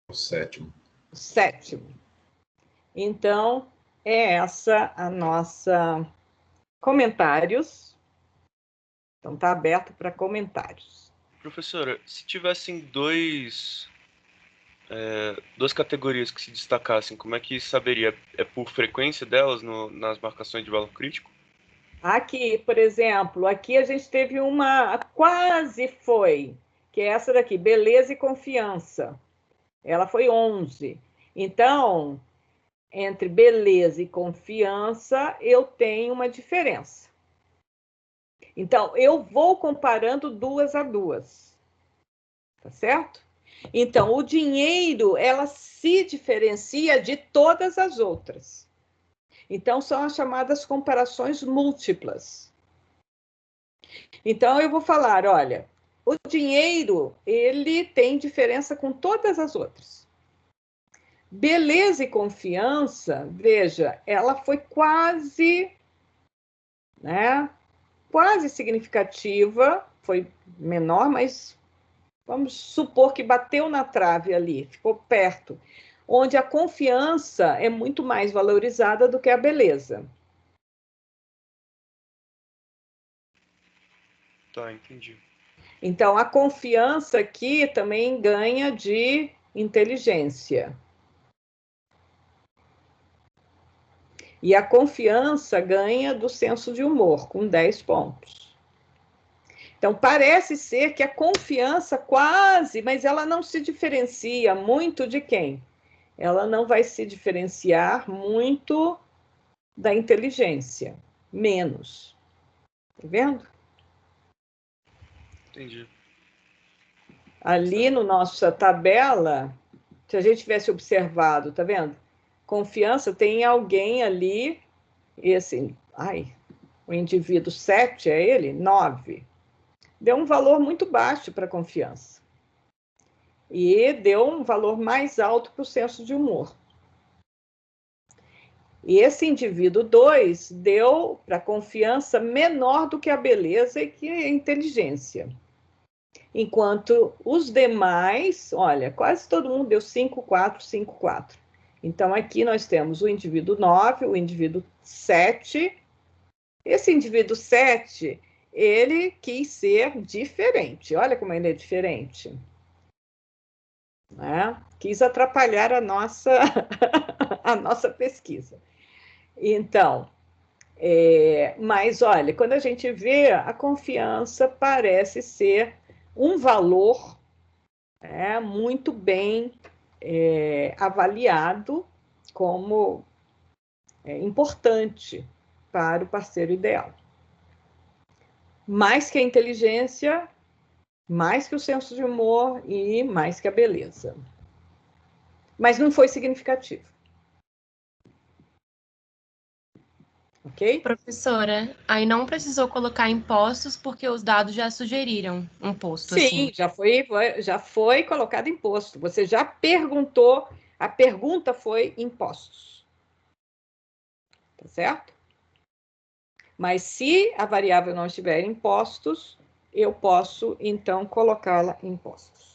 O sétimo. O sétimo. Então, é essa a nossa comentários. Então, está aberto para comentários. Professora, se tivessem duas categorias que se destacassem, como é que saberia? É por frequência delas nas marcações de valor crítico? Aqui, por exemplo, aqui a gente teve uma, quase foi, que é essa daqui, beleza e confiança. Ela foi 11. Então, entre beleza e confiança, eu tenho uma diferença. Então, eu vou comparando duas a duas. Tá certo? Então, o dinheiro, ela se diferencia de todas as outras. Então, são as chamadas comparações múltiplas. Então, eu vou falar, olha, o dinheiro, ele tem diferença com todas as outras. Beleza e confiança, veja, ela foi quase, né, quase significativa, foi menor, mas vamos supor que bateu na trave ali, ficou perto, onde a confiança é muito mais valorizada do que a beleza. Tá, entendi. Então, a confiança aqui também ganha de inteligência. E a confiança ganha do senso de humor, com 10 pontos. Então, parece ser que a confiança quase, mas ela não se diferencia muito de quem? Ela não vai se diferenciar muito da inteligência, menos. Tá vendo? Entendi. Ali no nossa tabela, se a gente tivesse observado, tá vendo? Confiança, tem alguém ali, esse, o indivíduo 7 é ele? 9. Deu um valor muito baixo para a confiança. E deu um valor mais alto para o senso de humor. E esse indivíduo 2 deu para a confiança menor do que a beleza e que a inteligência. Enquanto os demais, olha, quase todo mundo deu 5, 4, 5, 4. Então, aqui nós temos o indivíduo 9, o indivíduo 7. Esse indivíduo 7, ele quis ser diferente. Olha como ele é diferente. Né? Quis atrapalhar a nossa, a nossa pesquisa. Então, mas olha, quando a gente vê, a confiança parece ser um valor muito bem avaliado como importante para o parceiro ideal. Mais que a inteligência, mais que o senso de humor e mais que a beleza. Mas não foi significativo. Ok? Professora, aí não precisou colocar impostos porque os dados já sugeriram um posto. Sim, assim. já foi colocado imposto. Você já perguntou, a pergunta foi impostos. Tá certo? Mas se a variável não estiver em impostos, eu posso, então, colocá-la em impostos.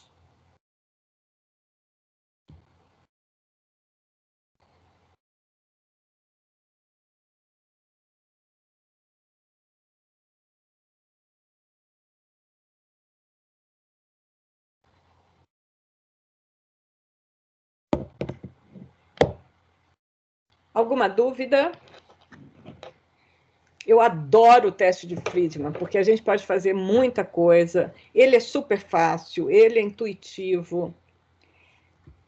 Alguma dúvida? Eu adoro o teste de Friedman, porque a gente pode fazer muita coisa. Ele é super fácil, ele é intuitivo.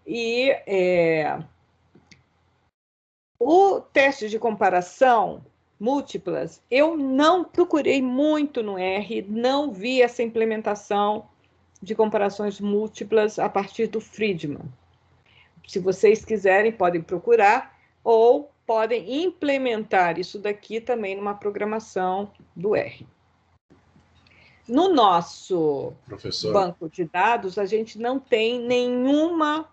E o teste de comparação múltiplas, eu não procurei muito no R, não vi essa implementação de comparações múltiplas a partir do Friedman. Se vocês quiserem, podem procurar, ou podem implementar isso daqui também numa programação do R. No nosso banco de dados, a gente não tem nenhuma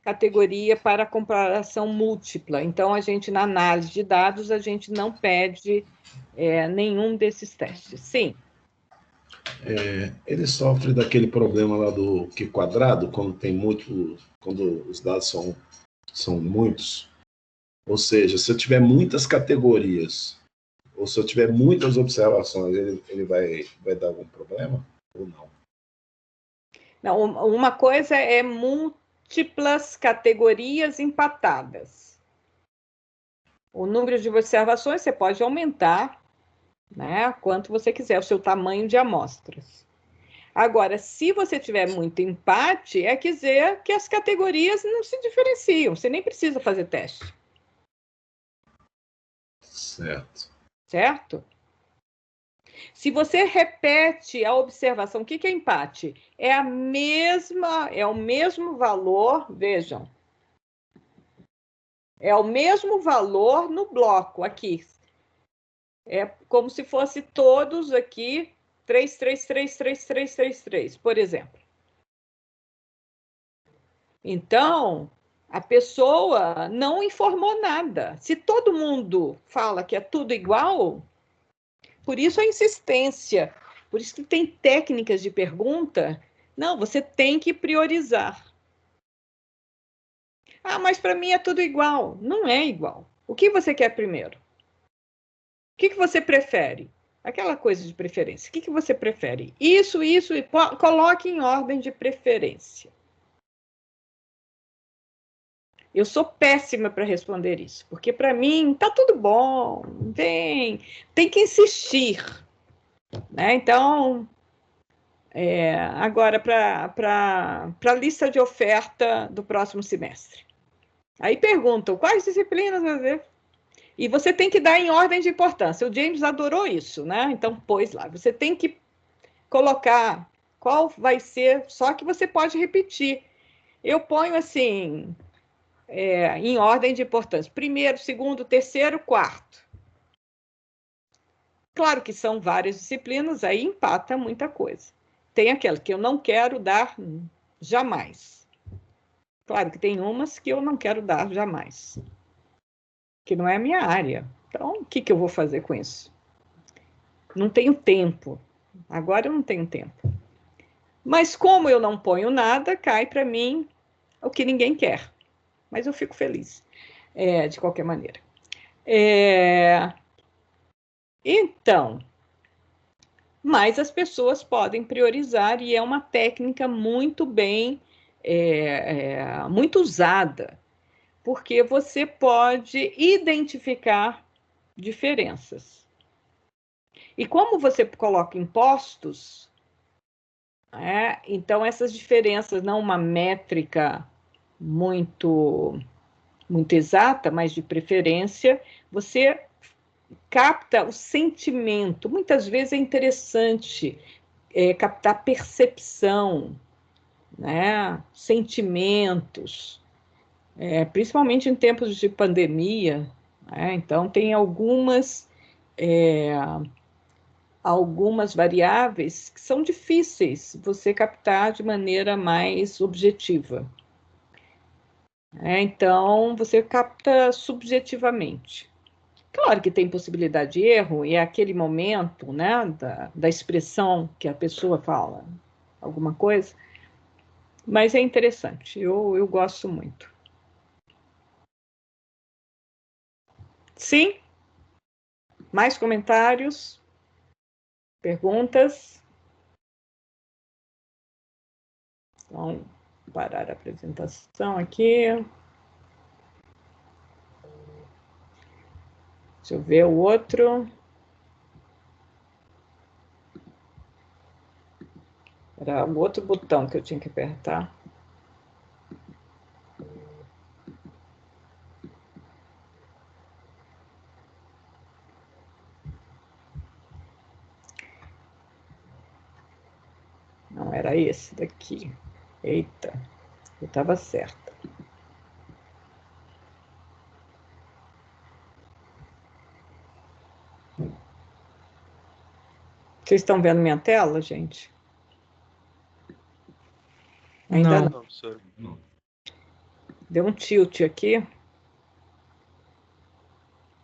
categoria para comparação múltipla. Então, a gente, na análise de dados, a gente não pede nenhum desses testes. Sim. Ele sofre daquele problema lá do Q quadrado, quando tem muito, quando os dados são muitos. Ou seja, se eu tiver muitas categorias, ou se eu tiver muitas observações, ele vai dar algum problema ou não? Não, uma coisa é múltiplas categorias empatadas. O número de observações você pode aumentar, né, quanto você quiser, o seu tamanho de amostras. Agora, se você tiver muito empate, é dizer que as categorias não se diferenciam, você nem precisa fazer teste. Certo. Certo? Se você repete a observação, o que é empate? É o mesmo valor, vejam. É o mesmo valor no bloco aqui. É como se fosse todos aqui 3, 3, 3, 3, 3, 3, 3, por exemplo. Então, a pessoa não informou nada. Se todo mundo fala que é tudo igual, por isso a insistência, por isso que tem técnicas de pergunta. Não, você tem que priorizar. Ah, mas para mim é tudo igual. Não é igual. O que você quer primeiro? O que você prefere? Aquela coisa de preferência. O que você prefere? Isso, e coloque em ordem de preferência. Eu sou péssima para responder isso, porque para mim tá tudo bom, tem que insistir, né? Então, agora para a lista de oferta do próximo semestre. Aí perguntam quais disciplinas fazer. E você tem que dar em ordem de importância. O James adorou isso, né? Então, pôs lá. Você tem que colocar qual vai ser, só que você pode repetir. Eu ponho assim, em ordem de importância. Primeiro, segundo, terceiro, quarto. Claro que são várias disciplinas, aí empata muita coisa. Tem aquela que eu não quero dar jamais. Claro que tem umas que eu não quero dar jamais, que não é a minha área. Então, o que eu vou fazer com isso? Não tenho tempo. Agora eu não tenho tempo. Mas como eu não ponho nada, cai para mim o que ninguém quer. Mas eu fico feliz, de qualquer maneira. Então, mas as pessoas podem priorizar e é uma técnica muito bem, muito usada, porque você pode identificar diferenças. E como você coloca impostos, então essas diferenças, não uma métrica muito exata, mas de preferência, você capta o sentimento. Muitas vezes é interessante captar percepção, né? Sentimentos, principalmente em tempos de pandemia. Então, tem algumas variáveis que são difíceis você captar de maneira mais objetiva. Então, você capta subjetivamente. Claro que tem possibilidade de erro, e é aquele momento, né, da expressão que a pessoa fala alguma coisa, mas é interessante, eu gosto muito. Sim? Mais comentários? Perguntas? Então, parar a apresentação aqui. Deixa eu ver o outro. Era o outro botão que eu tinha que apertar. Não, era esse daqui. Eita, eu estava certa. Vocês estão vendo minha tela, gente? Ainda não. professor. Deu um tilt aqui.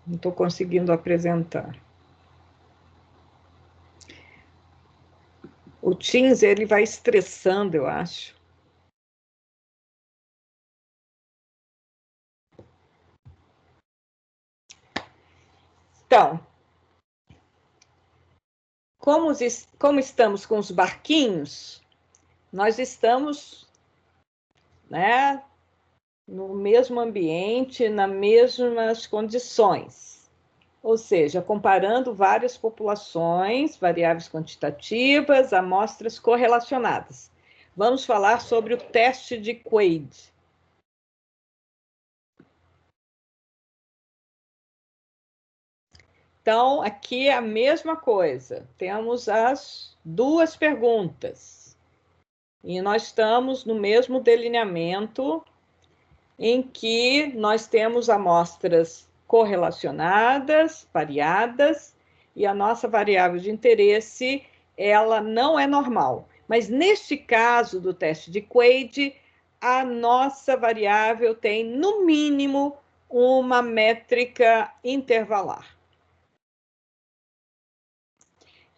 Não estou conseguindo apresentar. O Teams, ele vai estressando, eu acho. Então, como estamos com os barquinhos, nós estamos, né, no mesmo ambiente, nas mesmas condições. Ou seja, comparando várias populações, variáveis quantitativas, amostras correlacionadas. Vamos falar sobre o teste de Quaid. Então, aqui é a mesma coisa. Temos as duas perguntas. E nós estamos no mesmo delineamento em que nós temos amostras correlacionadas, pareadas, e a nossa variável de interesse, ela não é normal. Mas neste caso do teste de Quaid, a nossa variável tem, no mínimo, uma métrica intervalar.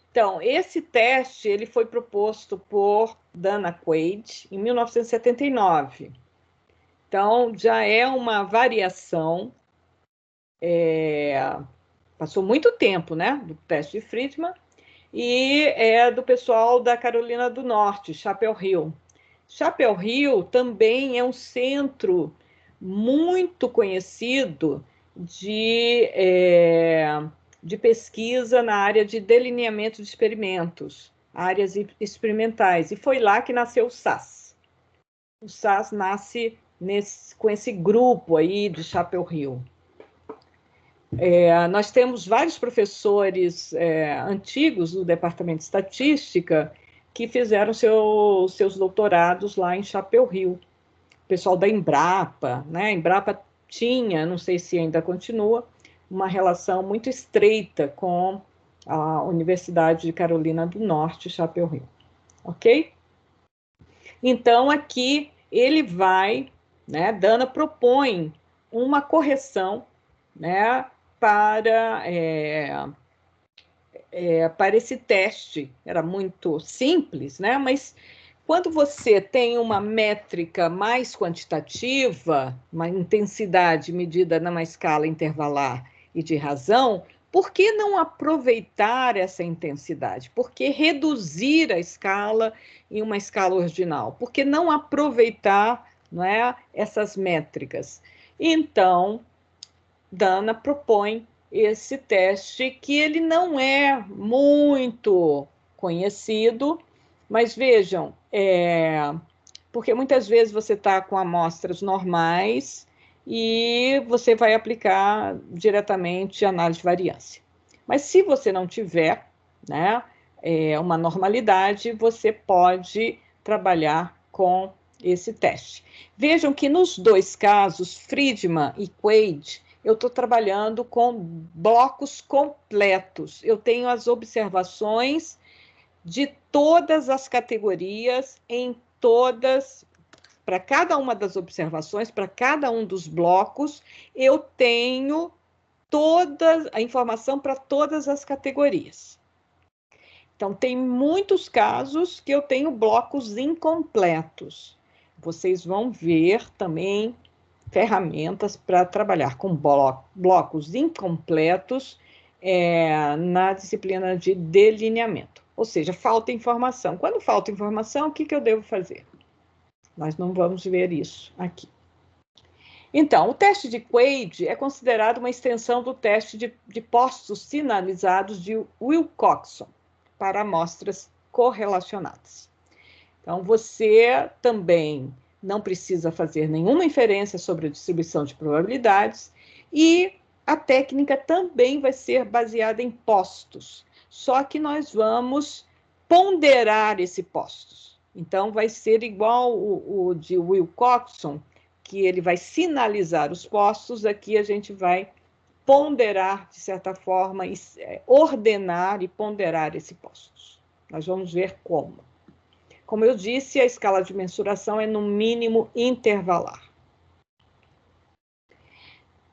Então, esse teste ele foi proposto por Dana Quaid em 1979. Então, já é uma variação, passou muito tempo, né, do teste de Friedman, e é do pessoal da Carolina do Norte, Chapel Hill. Chapel Hill também é um centro muito conhecido de pesquisa na área de delineamento de experimentos, áreas experimentais, e foi lá que nasceu o SAS. O SAS nasce com esse grupo aí de Chapel Hill. Nós temos vários professores antigos do Departamento de Estatística que fizeram seus doutorados lá em Chapel Hill. O pessoal da Embrapa, né? A Embrapa tinha, não sei se ainda continua, uma relação muito estreita com a Universidade de Carolina do Norte, Chapel Hill. Ok? Então, aqui ele vai, né, Dana propõe uma correção, né, para esse teste. Era muito simples, né, mas quando você tem uma métrica mais quantitativa, uma intensidade medida numa escala intervalar e de razão, por que não aproveitar essa intensidade? Por que reduzir a escala em uma escala ordinal? Por que não aproveitar, não é, essas métricas? Então, Dana propõe esse teste que ele não é muito conhecido, mas vejam, porque muitas vezes você está com amostras normais e você vai aplicar diretamente análise de variância. Mas se você não tiver, né, uma normalidade, você pode trabalhar com esse teste. Vejam que nos dois casos, Friedman e Quaid, eu estou trabalhando com blocos completos. Eu tenho as observações de todas as categorias, para cada uma das observações, para cada um dos blocos, eu tenho toda a informação para todas as categorias. Então, tem muitos casos que eu tenho blocos incompletos. Vocês vão ver também ferramentas para trabalhar com blocos incompletos na disciplina de delineamento. Ou seja, falta informação. Quando falta informação, o que eu devo fazer? Nós não vamos ver isso aqui. Então, o teste de Quaid é considerado uma extensão do teste de postos sinalizados de Wilcoxon para amostras correlacionadas. Então, você também não precisa fazer nenhuma inferência sobre a distribuição de probabilidades e a técnica também vai ser baseada em postos, só que nós vamos ponderar esse postos. Então, vai ser igual o de Wilcoxon, que ele vai sinalizar os postos, aqui a gente vai ponderar, de certa forma, ordenar e ponderar esse postos. Nós vamos ver como. Como eu disse, a escala de mensuração é no mínimo intervalar.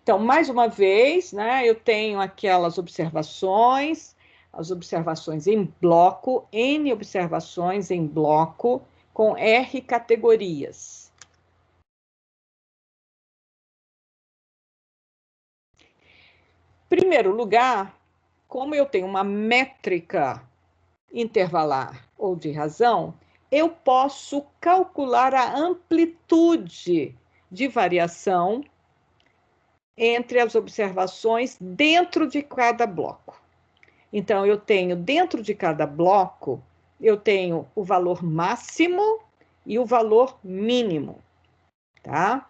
Então, mais uma vez, né, eu tenho aquelas observações, as observações em bloco, N observações em bloco, com R categorias. Em primeiro lugar, como eu tenho uma métrica intervalar ou de razão, eu posso calcular a amplitude de variação entre as observações dentro de cada bloco. Então, eu tenho, dentro de cada bloco, eu tenho o valor máximo e o valor mínimo, tá?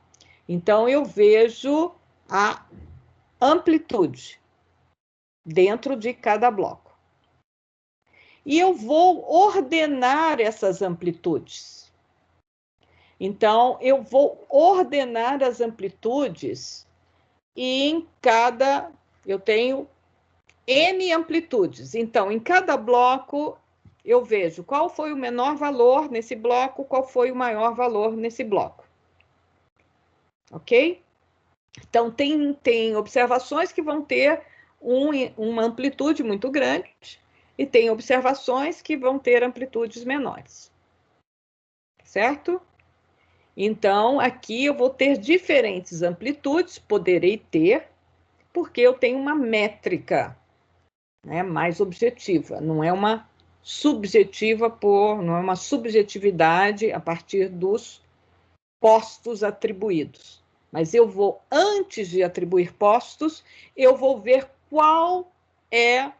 Então, eu vejo a amplitude dentro de cada bloco. E eu vou ordenar essas amplitudes. Então, eu vou ordenar as amplitudes e em cada... eu tenho N amplitudes. Então, em cada bloco, eu vejo qual foi o menor valor nesse bloco, qual foi o maior valor nesse bloco. Ok? Então, tem observações que vão ter uma amplitude muito grande e tem observações que vão ter amplitudes menores. Certo? Então, aqui eu vou ter diferentes amplitudes, poderei ter, porque eu tenho uma métrica, né, mais objetiva, não é uma subjetiva não é uma subjetividade a partir dos postos atribuídos. Mas eu vou, antes de atribuir postos, eu vou ver qual é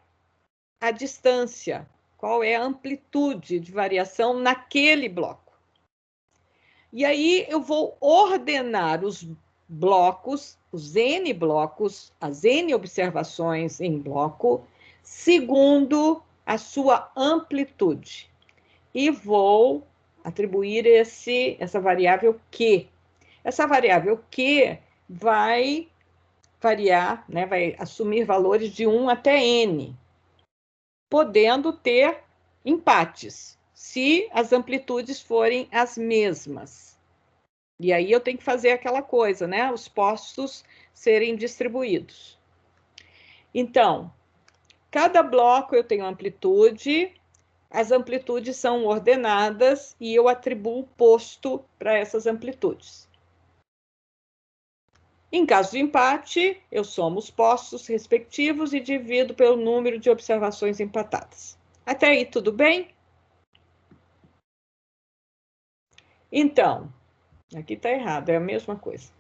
a distância, qual é a amplitude de variação naquele bloco. E aí eu vou ordenar os blocos, os N blocos, as N observações em bloco, segundo a sua amplitude. E vou atribuir essa variável Q. Essa variável Q vai variar, né, vai assumir valores de 1 até N, podendo ter empates, se as amplitudes forem as mesmas. E aí eu tenho que fazer aquela coisa, né? Os postos serem distribuídos. Então, cada bloco eu tenho amplitude, as amplitudes são ordenadas e eu atribuo posto para essas amplitudes. Em caso de empate, eu somo os postos respectivos e divido pelo número de observações empatadas. Até aí, tudo bem? Então, aqui está errado, é a mesma coisa.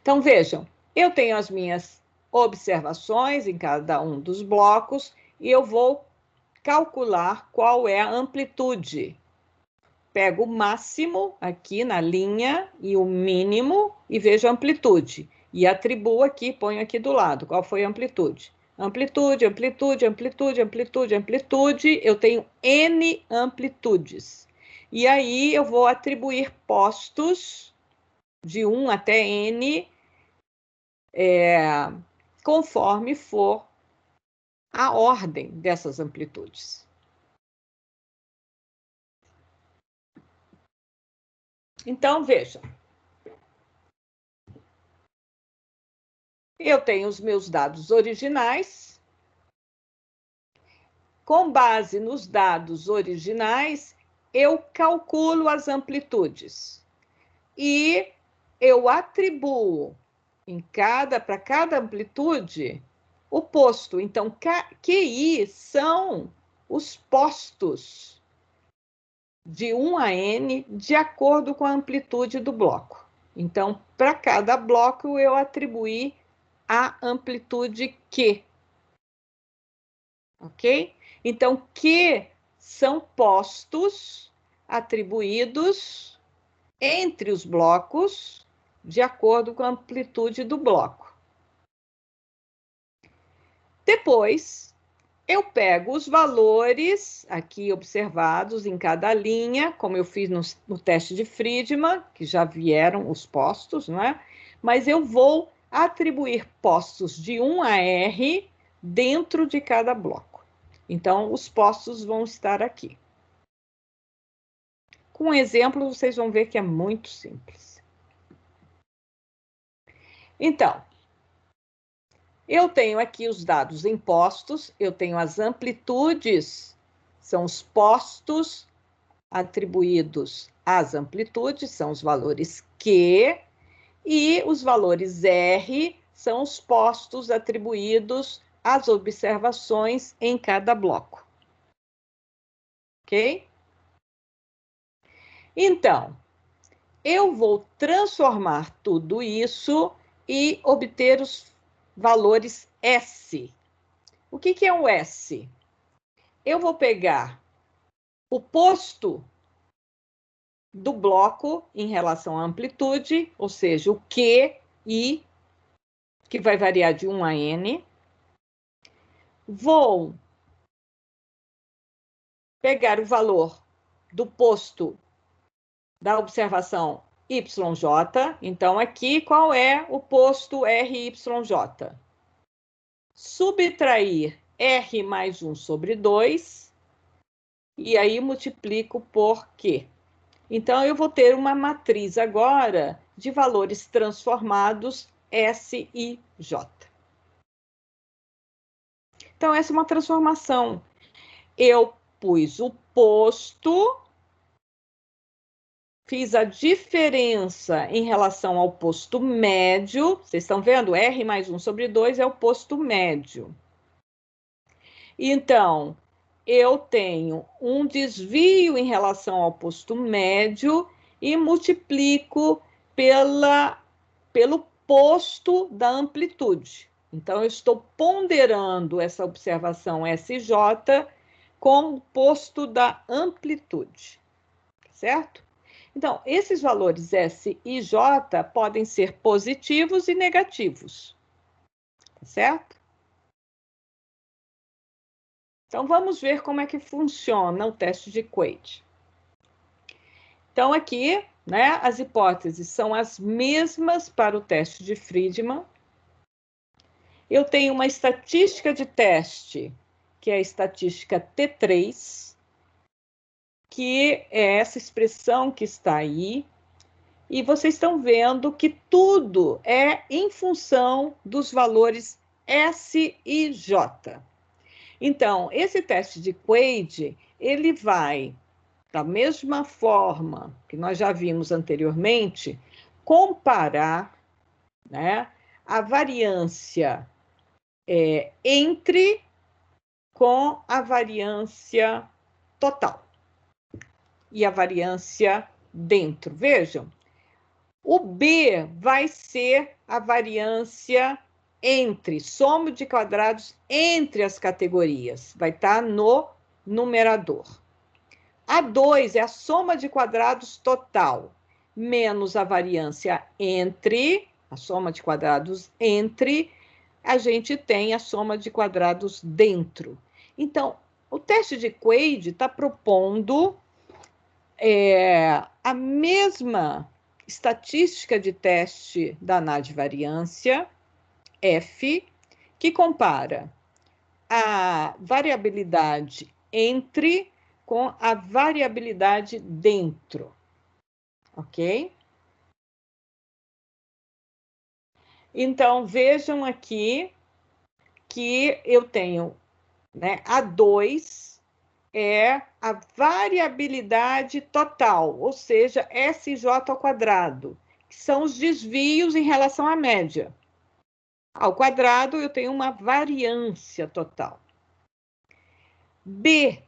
Então, vejam, eu tenho as minhas observações em cada um dos blocos e eu vou calcular qual é a amplitude. Pego o máximo aqui na linha e o mínimo e vejo a amplitude. E atribuo aqui, ponho aqui do lado, qual foi a amplitude. Amplitude, amplitude, amplitude, amplitude, amplitude. Eu tenho N amplitudes. E aí eu vou atribuir postos de 1 até N, conforme for a ordem dessas amplitudes. Então, veja. Eu tenho os meus dados originais. Com base nos dados originais, eu calculo as amplitudes. E eu atribuo para cada amplitude o posto. Então, QI são os postos de 1 a N de acordo com a amplitude do bloco. Então, para cada bloco, eu atribuí a amplitude Q. Ok? Então, Q são postos atribuídos entre os blocos de acordo com a amplitude do bloco. Depois, eu pego os valores aqui observados em cada linha, como eu fiz no teste de Friedman, que já vieram os postos, não é? Mas eu vou atribuir postos de 1 a R dentro de cada bloco. Então, os postos vão estar aqui. Com um exemplo, vocês vão ver que é muito simples. Então, Eu tenho aqui os dados em postos, eu tenho as amplitudes, são os postos atribuídos às amplitudes, são os valores Q, e os valores R são os postos atribuídos às observações em cada bloco. Ok? Então, eu vou transformar tudo isso e obter os valores S. O que é o S? Eu vou pegar o posto do bloco em relação à amplitude, ou seja, o QI, que vai variar de 1 a N. Vou pegar o valor do posto da observação YJ. Então, aqui, qual é o posto RYJ? Subtrair R mais 1 sobre 2, e aí multiplico por Q. Então, eu vou ter uma matriz agora de valores transformados S e J. Então, essa é uma transformação. Eu pus o posto, fiz a diferença em relação ao posto médio. Vocês estão vendo? R mais 1 sobre 2 é o posto médio. Então, eu tenho um desvio em relação ao posto médio e multiplico pelo posto da amplitude. Então, eu estou ponderando essa observação SJ com o posto da amplitude, certo? Então, esses valores S e J podem ser positivos e negativos, certo? Então, vamos ver como é que funciona o teste de Quaid. Então, aqui, né, as hipóteses são as mesmas para o teste de Friedman. Eu tenho uma estatística de teste, que é a estatística T3, que é essa expressão que está aí. E vocês estão vendo que tudo é em função dos valores S e J. Então, esse teste de Quaid, ele vai, da mesma forma que nós já vimos anteriormente, comparar, né, a variância entre com a variância total e a variância dentro. Vejam, o B vai ser a variância entre, soma de quadrados entre as categorias, vai estar no numerador. A 2 é a soma de quadrados total, menos a variância entre, a soma de quadrados entre, a gente tem a soma de quadrados dentro. Então, o teste de Quaid está propondo a mesma estatística de teste da NAD-variância, F, que compara a variabilidade entre com a variabilidade dentro, ok? Então, vejam aqui que eu tenho, né, a 2 é a variabilidade total, ou seja, SJ ao quadrado, que são os desvios em relação à média. Ao quadrado, eu tenho uma variância total. B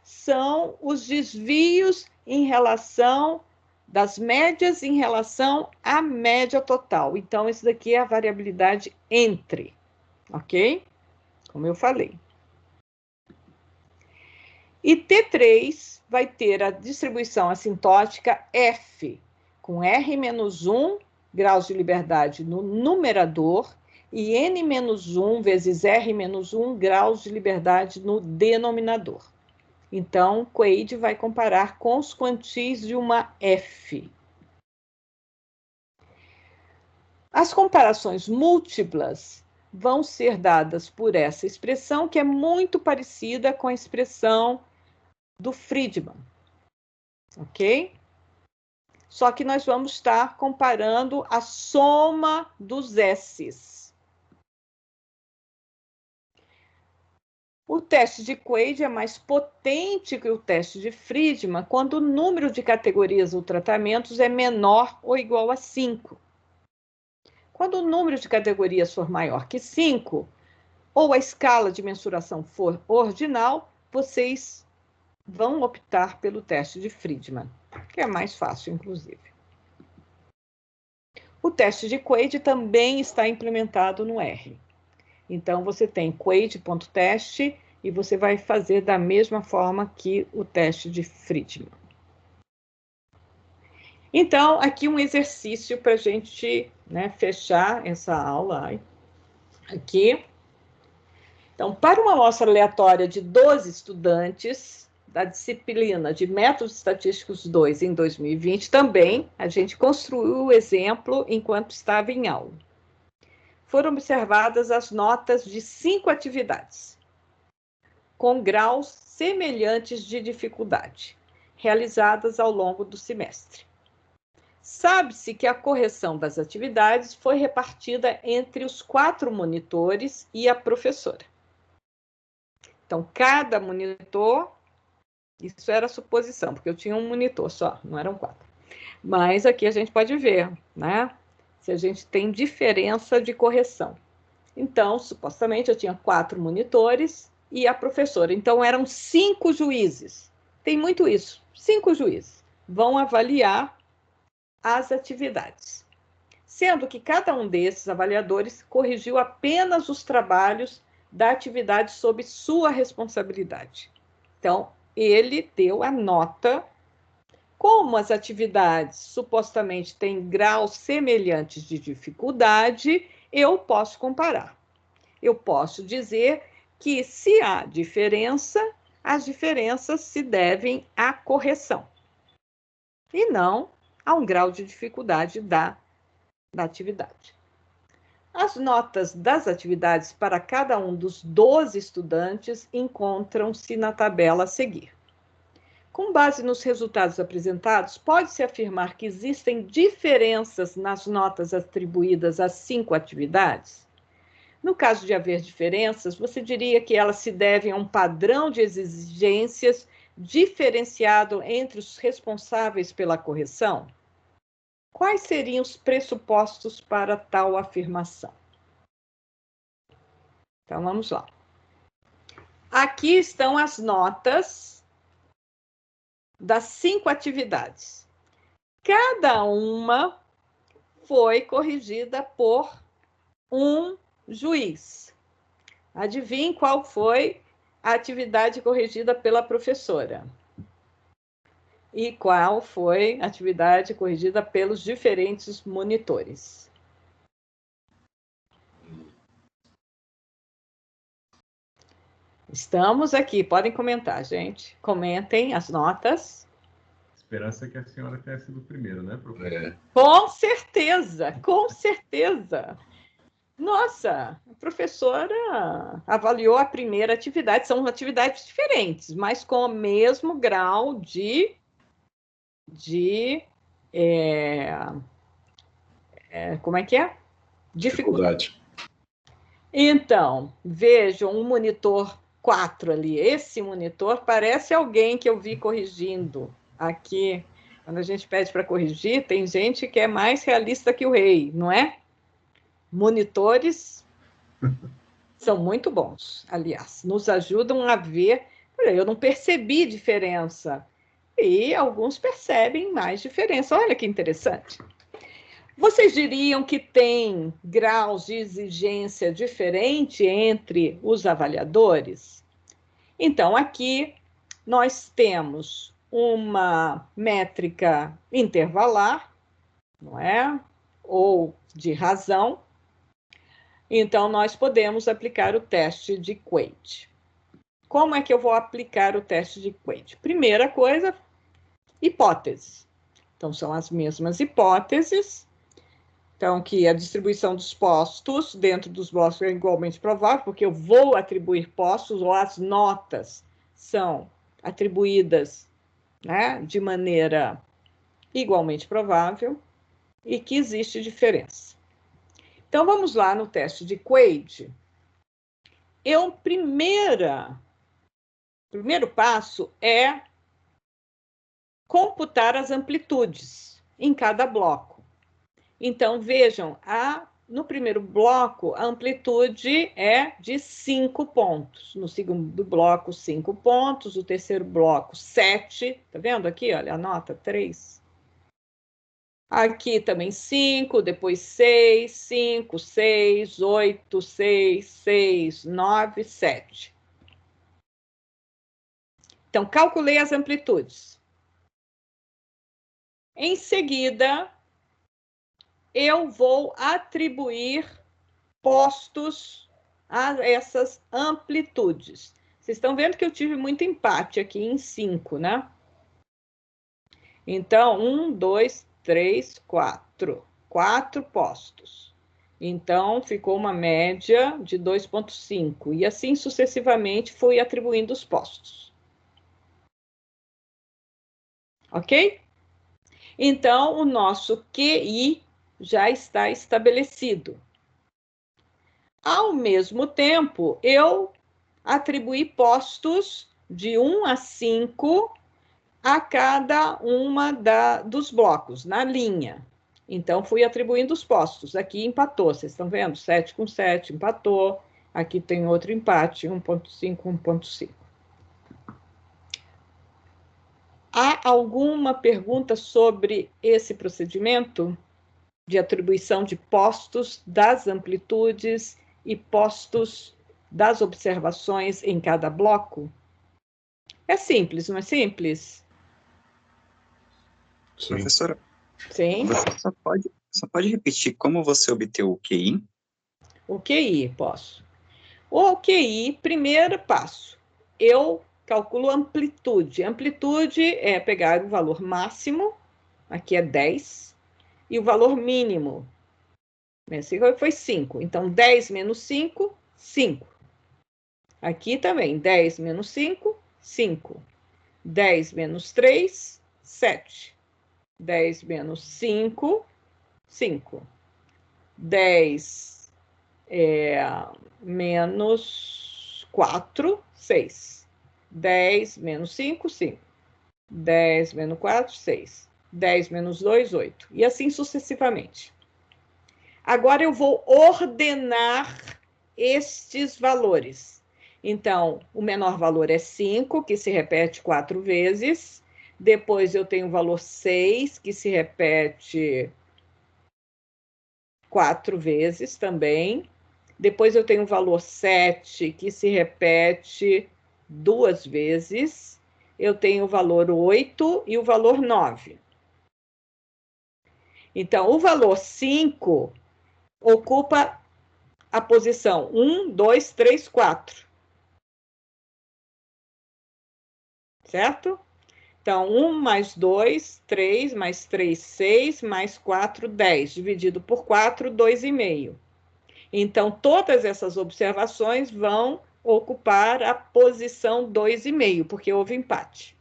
são os desvios em relação das médias em relação à média total. Então, isso daqui é a variabilidade entre, ok? Como eu falei. E T3 vai ter a distribuição assintótica F, com R-1 graus de liberdade no numerador e N-1 vezes R-1 graus de liberdade no denominador. Então, Quaid vai comparar com os quantis de uma F. As comparações múltiplas vão ser dadas por essa expressão, que é muito parecida com a expressão do Friedman, ok? Só que nós vamos estar comparando a soma dos S's. O teste de Quaid é mais potente que o teste de Friedman quando o número de categorias ou tratamentos é menor ou igual a 5. Quando o número de categorias for maior que 5, ou a escala de mensuração for ordinal, vocês vão optar pelo teste de Friedman, que é mais fácil, inclusive. O teste de Quaid também está implementado no R. Então, você tem Quaid.teste e você vai fazer da mesma forma que o teste de Friedman. Então, aqui um exercício para a gente, né, fechar essa aula aqui. Então, para uma amostra aleatória de 12 estudantes da disciplina de Métodos Estatísticos 2 em 2020, também a gente construiu o exemplo enquanto estava em aula. Foram observadas as notas de 5 atividades, com graus semelhantes de dificuldade, realizadas ao longo do semestre. Sabe-se que a correção das atividades foi repartida entre os 4 monitores e a professora. Então, cada monitor, isso era suposição, porque eu tinha um monitor só, não eram 4. Mas aqui a gente pode ver, né? Se a gente tem diferença de correção. Então, supostamente, eu tinha 4 monitores e a professora. Então, eram 5 juízes. Tem muito isso. 5 juízes vão avaliar as atividades. Sendo que cada um desses avaliadores corrigiu apenas os trabalhos da atividade sob sua responsabilidade. Então, ele deu a nota. Como as atividades supostamente têm graus semelhantes de dificuldade, eu posso comparar. Eu posso dizer que, se há diferença, as diferenças se devem à correção e não a um grau de dificuldade da atividade. As notas das atividades para cada um dos 12 estudantes encontram-se na tabela a seguir. Com base nos resultados apresentados, pode-se afirmar que existem diferenças nas notas atribuídas às 5 atividades? No caso de haver diferenças, você diria que elas se devem a um padrão de exigências diferenciado entre os responsáveis pela correção? Quais seriam os pressupostos para tal afirmação? Então, vamos lá. Aqui estão as notas das 5 atividades. Cada uma foi corrigida por um juiz. Adivinhe qual foi a atividade corrigida pela professora? E qual foi a atividade corrigida pelos diferentes monitores? Estamos aqui, podem comentar, gente. Comentem as notas. Esperança é que a senhora tenha sido o primeiro, né, professor? Com certeza, com certeza. Nossa, a professora avaliou a primeira atividade, são atividades diferentes, mas com o mesmo grau de como é que é? Dificuldade. Então, vejam um monitor 4 ali. Esse monitor parece alguém que eu vi corrigindo aqui. Quando a gente pede para corrigir, tem gente que é mais realista que o rei, não é? Monitores são muito bons, aliás, nos ajudam a ver. Eu não percebi diferença. E alguns percebem mais diferença. Olha que interessante. Vocês diriam que tem graus de exigência diferente entre os avaliadores? Então, aqui nós temos uma métrica intervalar, não é? Ou de razão. Então, nós podemos aplicar o teste de Quaid. Como é que eu vou aplicar o teste de Quaid? Primeira coisa, hipóteses. Então, são as mesmas hipóteses. Então, que a distribuição dos postos dentro dos blocos é igualmente provável, porque eu vou atribuir postos, ou as notas são atribuídas, né, de maneira igualmente provável, e que existe diferença. Então, vamos lá no teste de Quaid. o primeiro passo é computar as amplitudes em cada bloco. Então, vejam, no primeiro bloco, a amplitude é de 5 pontos. No segundo bloco, 5 pontos. O terceiro bloco, 7. Tá vendo aqui? Olha, a nota 3. Aqui também 5, depois 6, 5, 6, 8, 6, 6, 9, 7. Então, calculei as amplitudes. Em seguida, eu vou atribuir postos a essas amplitudes. Vocês estão vendo que eu tive muito empate aqui em 5, né? Então, 1, 2, 3, 4. 4 postos. Então, ficou uma média de 2,5. E assim sucessivamente fui atribuindo os postos. Ok? Então, o nosso QI já está estabelecido. Ao mesmo tempo, eu atribuí postos de 1 a 5 a cada uma dos blocos, na linha. Então, fui atribuindo os postos. Aqui empatou, vocês estão vendo? 7 com 7, empatou. Aqui tem outro empate, 1,5, 1,5. Há alguma pergunta sobre esse procedimento de atribuição de postos das amplitudes e postos das observações em cada bloco? É simples, não é simples? Sim. Professora, Sim. você só pode repetir como você obteve o QI? O QI, posso. O QI, primeiro passo, eu calculo amplitude. Amplitude é pegar o valor máximo, aqui é 10, e o valor mínimo, esse foi 5. Então, 10 menos 5, 5. Aqui também, 10 menos 5, 5. 10 menos 3, 7. 10 menos 5, 5. 10 menos 4, 6. 10 menos 5, 5. 10 menos 4, 6. 10 menos 2, 8. E assim sucessivamente. Agora eu vou ordenar estes valores. Então, o menor valor é 5, que se repete 4 vezes. Depois eu tenho o valor 6, que se repete 4 vezes também. Depois eu tenho o valor 7, que se repete 2 vezes. Eu tenho o valor 8 e o valor 9. Então, o valor 5 ocupa a posição 1, 2, 3, 4. Certo? Então, 1 mais 2, 3, mais 3, 6, mais 4, 10. Dividido por 4, 2,5. Então, todas essas observações vão ocupar a posição 2,5, porque houve empate.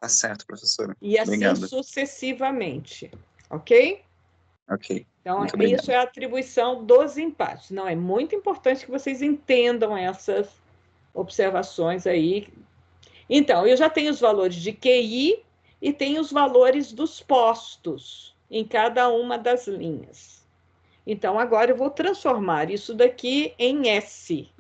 Tá certo, professora. E assim Obrigado. sucessivamente. Ok? Ok. Então, Muito obrigado. isso é a atribuição dos empates. Não, é muito importante que vocês entendam essas observações aí. Então, eu já tenho os valores de QI e tenho os valores dos postos em cada uma das linhas. Então, agora eu vou transformar isso daqui em S.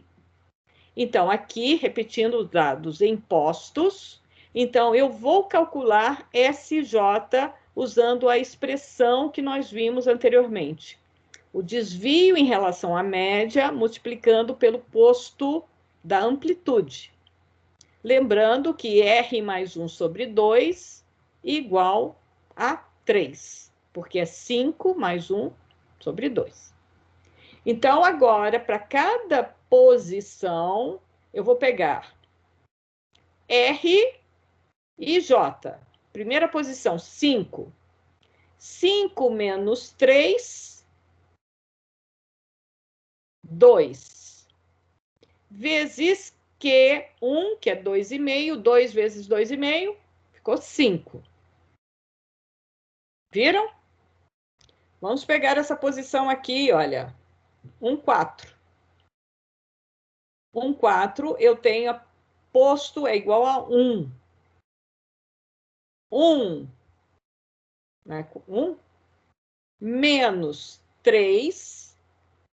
Então, aqui, repetindo os dados em postos, então eu vou calcular SJ usando a expressão que nós vimos anteriormente. O desvio em relação à média, multiplicando pelo posto da amplitude. Lembrando que R mais 1 sobre 2 igual a 3, porque é 5 mais 1 sobre 2. Então, agora, para cada posição, eu vou pegar R e J. Primeira posição, 5. 5 menos 3, 2. Vezes Q1, que é 2,5. 2 vezes 2,5, ficou 5. Viram? Vamos pegar essa posição aqui, olha. 1, 4. 1,4, eu tenho posto é igual a 1. 1, né? 1 menos 3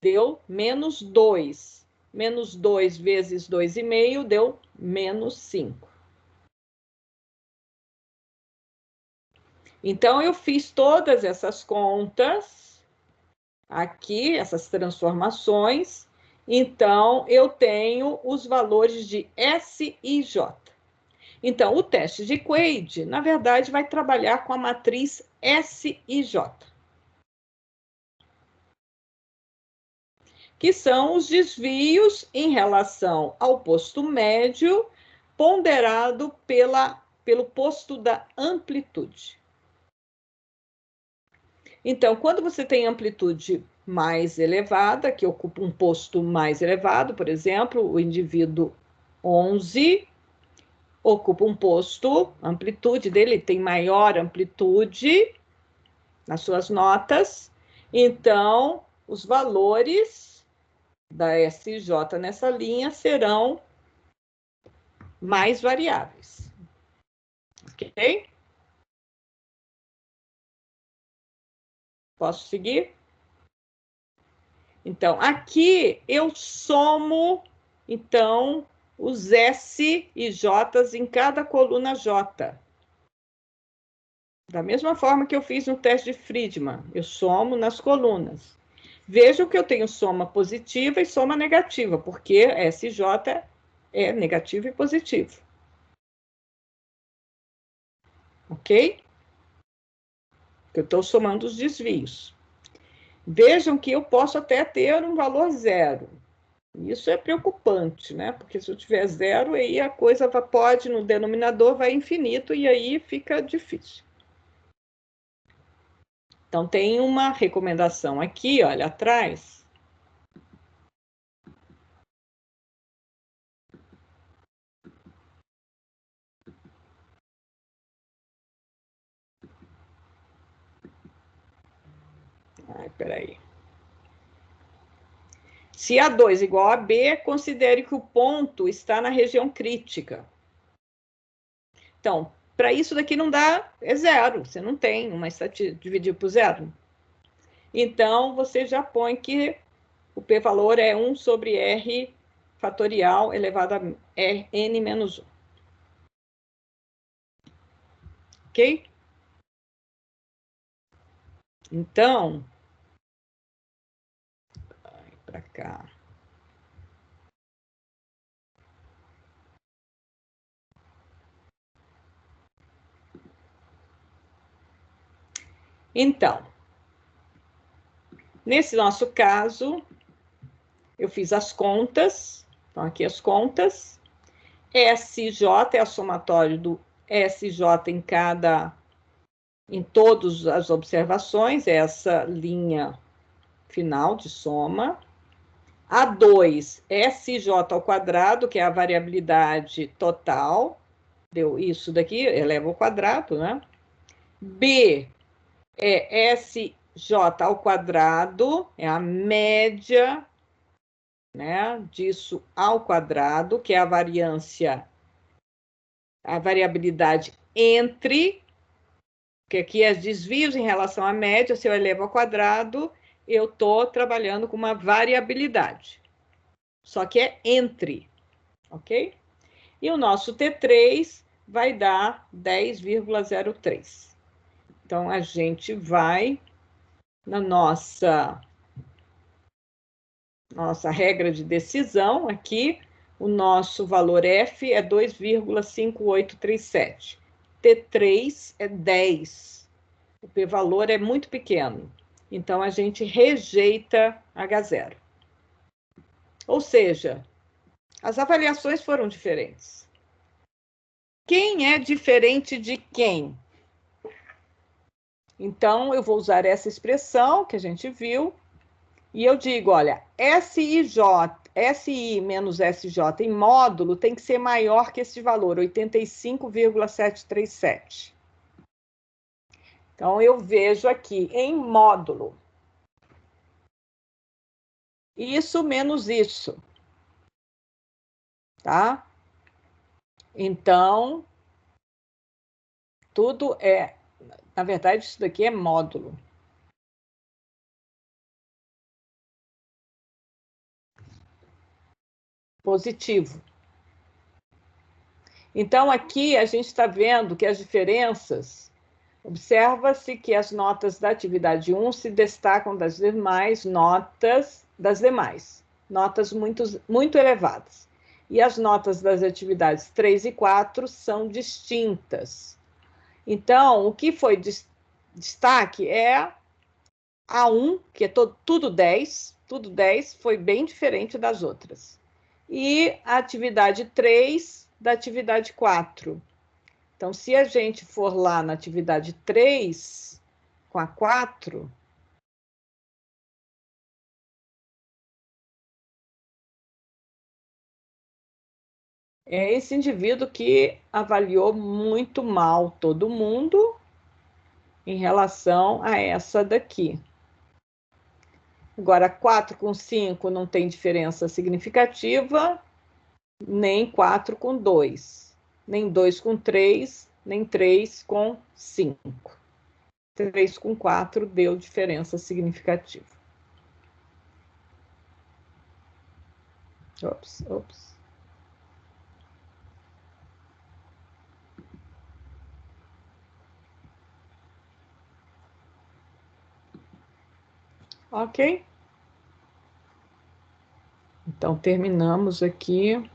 deu menos 2. Menos 2 vezes 2,5 deu menos 5. Então, eu fiz todas essas contas aqui, essas transformações. Então, eu tenho os valores de S e J. Então, o teste de Quaid, na verdade, vai trabalhar com a matriz S e J, que são os desvios em relação ao posto médio ponderado pelo posto da amplitude. Então, quando você tem amplitude mais elevada, que ocupa um posto mais elevado, por exemplo, o indivíduo 11 ocupa um posto, a amplitude dele tem maior amplitude nas suas notas, então os valores da SJ nessa linha serão mais variáveis. Ok? Posso seguir? Então, aqui eu somo, então, os S e J em cada coluna J. Da mesma forma que eu fiz no teste de Friedman, eu somo nas colunas. Vejam que eu tenho soma positiva e soma negativa, porque S e J é negativo e positivo. Ok? Eu estou somando os desvios. Vejam que eu posso até ter um valor zero. Isso é preocupante, né? Porque se eu tiver zero, aí a coisa pode, no denominador, vai infinito, e aí fica difícil. Então, tem uma recomendação aqui, olha, atrás. Ai, peraí. Se A2 igual a B, considere que o ponto está na região crítica. Então, para isso daqui não dá, é zero. Você não tem uma estatística dividir por zero. Então, você já põe que o p-valor é 1 sobre R fatorial elevado a n menos 1. Ok? Então, para cá. Então, nesse nosso caso, eu fiz as contas. Então, aqui as contas. SJ é a somatório do SJ em todas as observações, essa linha final de soma. A2, SJ ao quadrado, que é a variabilidade total, deu isso daqui, eleva ao quadrado, né? B é SJ ao quadrado, é a média, né, disso ao quadrado, que é a variância, a variabilidade entre, que aqui é desvios em relação à média, se eu elevo ao quadrado, eu estou trabalhando com uma variabilidade. Só que é entre, ok? E o nosso T3 vai dar 10,03. Então, a gente vai na nossa regra de decisão aqui, o nosso valor F é 2,5837. T3 é 10. O p-valor é muito pequeno. Então, a gente rejeita H0. Ou seja, as avaliações foram diferentes. Quem é diferente de quem? Então, eu vou usar essa expressão que a gente viu, e eu digo, olha, SI menos SJ em módulo tem que ser maior que esse valor, 85,737. Então, eu vejo aqui, em módulo, isso menos isso. tá? Então, tudo é, na verdade, isso daqui é módulo. Positivo. Então, aqui a gente está vendo que as diferenças, observa-se que as notas da atividade 1 se destacam das demais notas notas muito elevadas. E as notas das atividades 3 e 4 são distintas. Então, o que foi destaque é a 1, que é tudo 10 foi bem diferente das outras. E a atividade 3 da atividade 4. Então, se a gente for lá na atividade 3 com a 4, é esse indivíduo que avaliou muito mal todo mundo em relação a essa daqui. Agora, 4 com 5 não tem diferença significativa, nem 4 com 2, nem 2 com 3, nem 3 com 5. 3 com 4 deu diferença significativa. Ops. Ok? Então, terminamos aqui.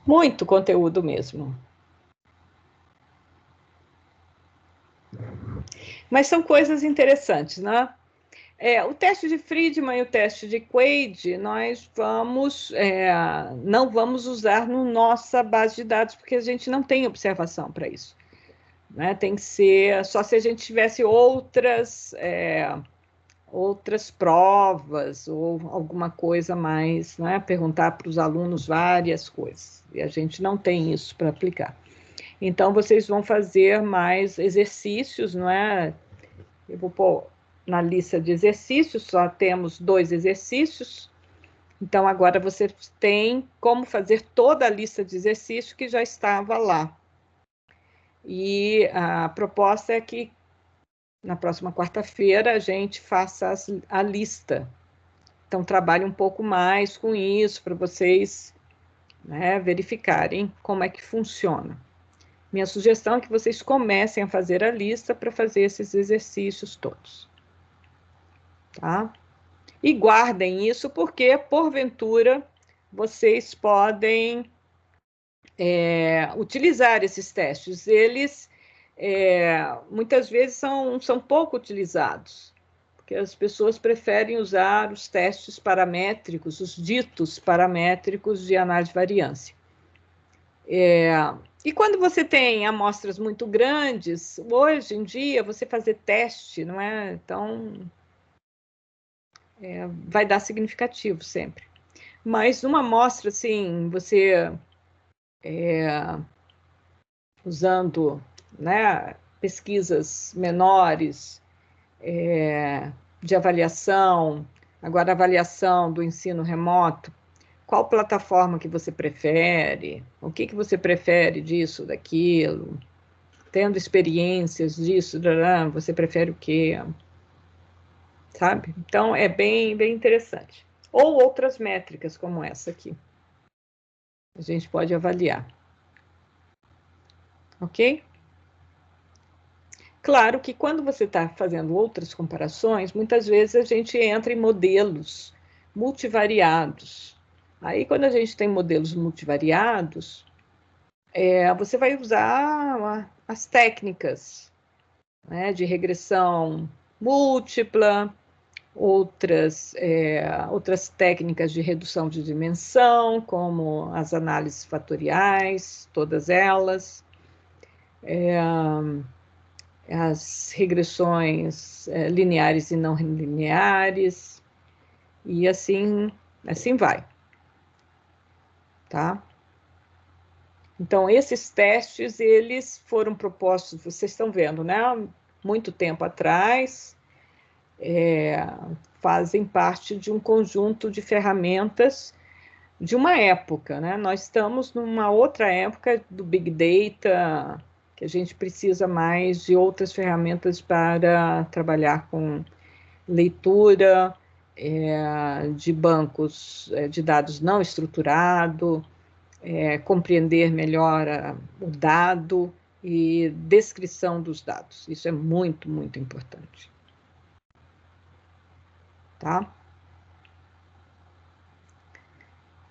Muito conteúdo mesmo. Mas são coisas interessantes, né? O teste de Friedman e o teste de Quaid, nós não vamos usar na nossa base de dados, porque a gente não tem observação para isso. Né? Tem que ser só se a gente tivesse outras provas ou alguma coisa mais, né? Perguntar para os alunos várias coisas. E a gente não tem isso para aplicar. Então, vocês vão fazer mais exercícios, não é? Eu vou pôr na lista de exercícios, só temos 2 exercícios. Então, agora você tem como fazer toda a lista de exercícios que já estava lá. E a proposta é que na próxima quarta-feira a gente faça a lista. Então, trabalhe um pouco mais com isso para vocês, né, verificarem como é que funciona. Minha sugestão é que vocês comecem a fazer a lista para fazer esses exercícios todos. Tá? E guardem isso, porque, porventura, vocês podem utilizar esses testes. Eles, muitas vezes, são pouco utilizados, porque as pessoas preferem usar os testes paramétricos, os ditos paramétricos de análise de variância. E quando você tem amostras muito grandes, hoje em dia, você fazer teste, não é? Então, vai dar significativo sempre. Mas numa amostra, assim, você usando, né, pesquisas menores de avaliação, agora avaliação do ensino remoto, qual plataforma que você prefere? O que você prefere disso, daquilo? Tendo experiências disso, você prefere o quê? Sabe? Então, é bem, bem interessante. Ou outras métricas como essa aqui. A gente pode avaliar. Ok? Claro que quando você está fazendo outras comparações, muitas vezes a gente entra em modelos multivariados. Aí, quando a gente tem modelos multivariados, você vai usar as técnicas, né, de regressão múltipla, outras técnicas de redução de dimensão, como as análises fatoriais, todas elas, as regressões lineares e não lineares, e assim vai, tá? Então, esses testes, eles foram propostos, vocês estão vendo, né? Muito tempo atrás, fazem parte de um conjunto de ferramentas de uma época, né? Nós estamos numa outra época do Big Data, que a gente precisa mais de outras ferramentas para trabalhar com leitura de bancos de dados não estruturado, compreender melhor o dado e descrição dos dados. Isso é muito, muito importante. Tá?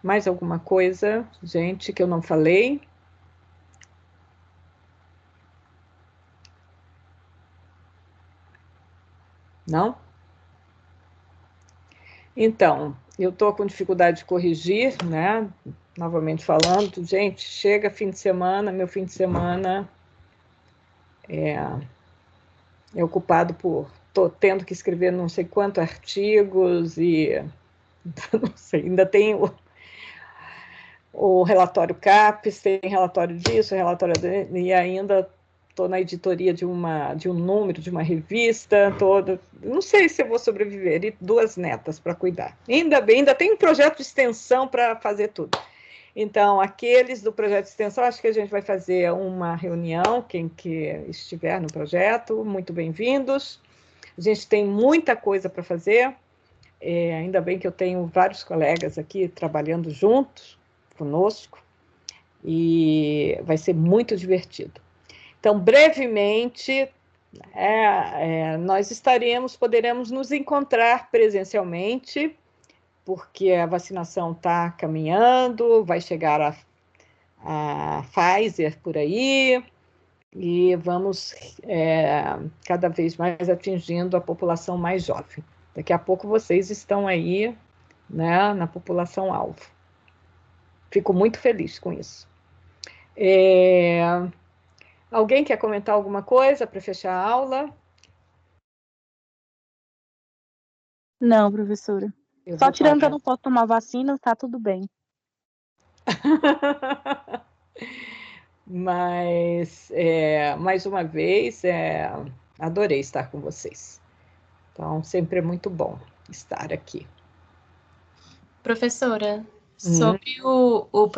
Mais alguma coisa, gente, que eu não falei? Não? Então, eu estou com dificuldade de corrigir, né? Novamente falando, gente, chega fim de semana, meu fim de semana é ocupado por... Estou tendo que escrever não sei quantos artigos e... não sei, ainda tem o relatório CAPES, tem relatório disso, relatório e ainda estou na editoria de um número, de uma revista, não sei se eu vou sobreviver, e 2 netas para cuidar. Ainda bem, ainda tem um projeto de extensão para fazer tudo. Então, aqueles do projeto de extensão, acho que a gente vai fazer uma reunião, quem que estiver no projeto, muito bem-vindos. A gente tem muita coisa para fazer, ainda bem que eu tenho vários colegas aqui trabalhando juntos conosco, e vai ser muito divertido. Então, brevemente, nós poderemos nos encontrar presencialmente, porque a vacinação está caminhando, vai chegar a Pfizer por aí, e vamos cada vez mais atingindo a população mais jovem. Daqui a pouco vocês estão aí, né, na população-alvo. Fico muito feliz com isso. Alguém quer comentar alguma coisa para fechar a aula? Não, professora. Só tirando que eu não posso tomar vacina, tá tudo bem. Mas, mais uma vez, adorei estar com vocês. Então, sempre é muito bom estar aqui. Professora, sobre o